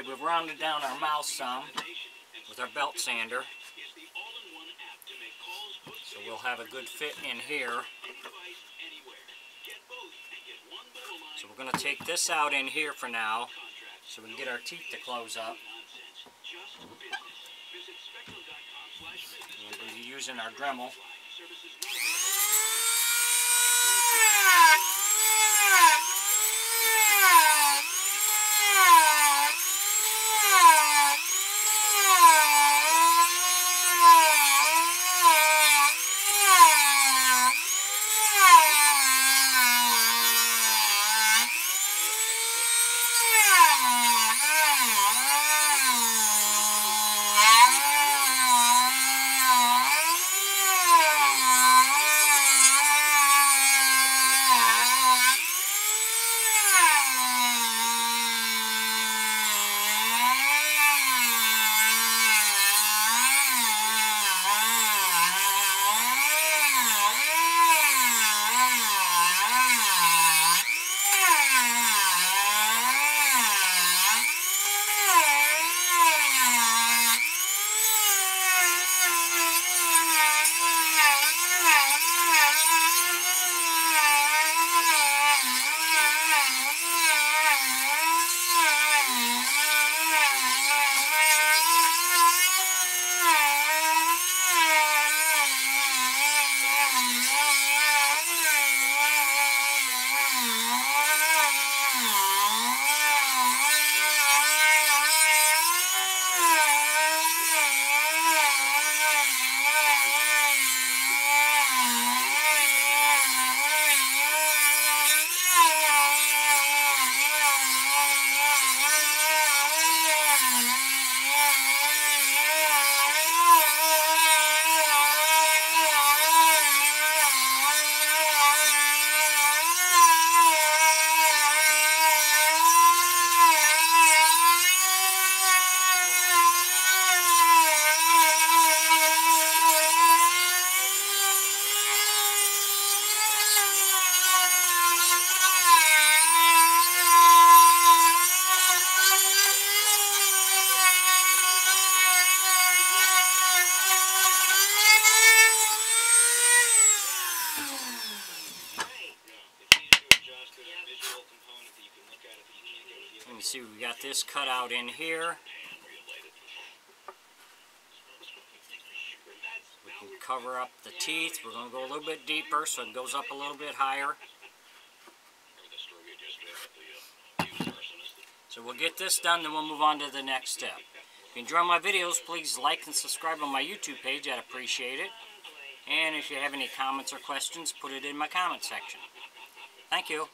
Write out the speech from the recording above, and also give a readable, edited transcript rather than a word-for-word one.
Okay, we've rounded down our mouth some with our belt sander. So we'll have a good fit in here. So we're going to take this out in here for now so we can get our teeth to close up. And we'll be using our Dremel. Let me see, we got this cut out in here. We can cover up the teeth. We're going to go a little bit deeper so it goes up a little bit higher. So we'll get this done, then we'll move on to the next step. If you enjoy my videos, please like and subscribe on my YouTube page. I'd appreciate it. And if you have any comments or questions, put it in my comment section. Thank you.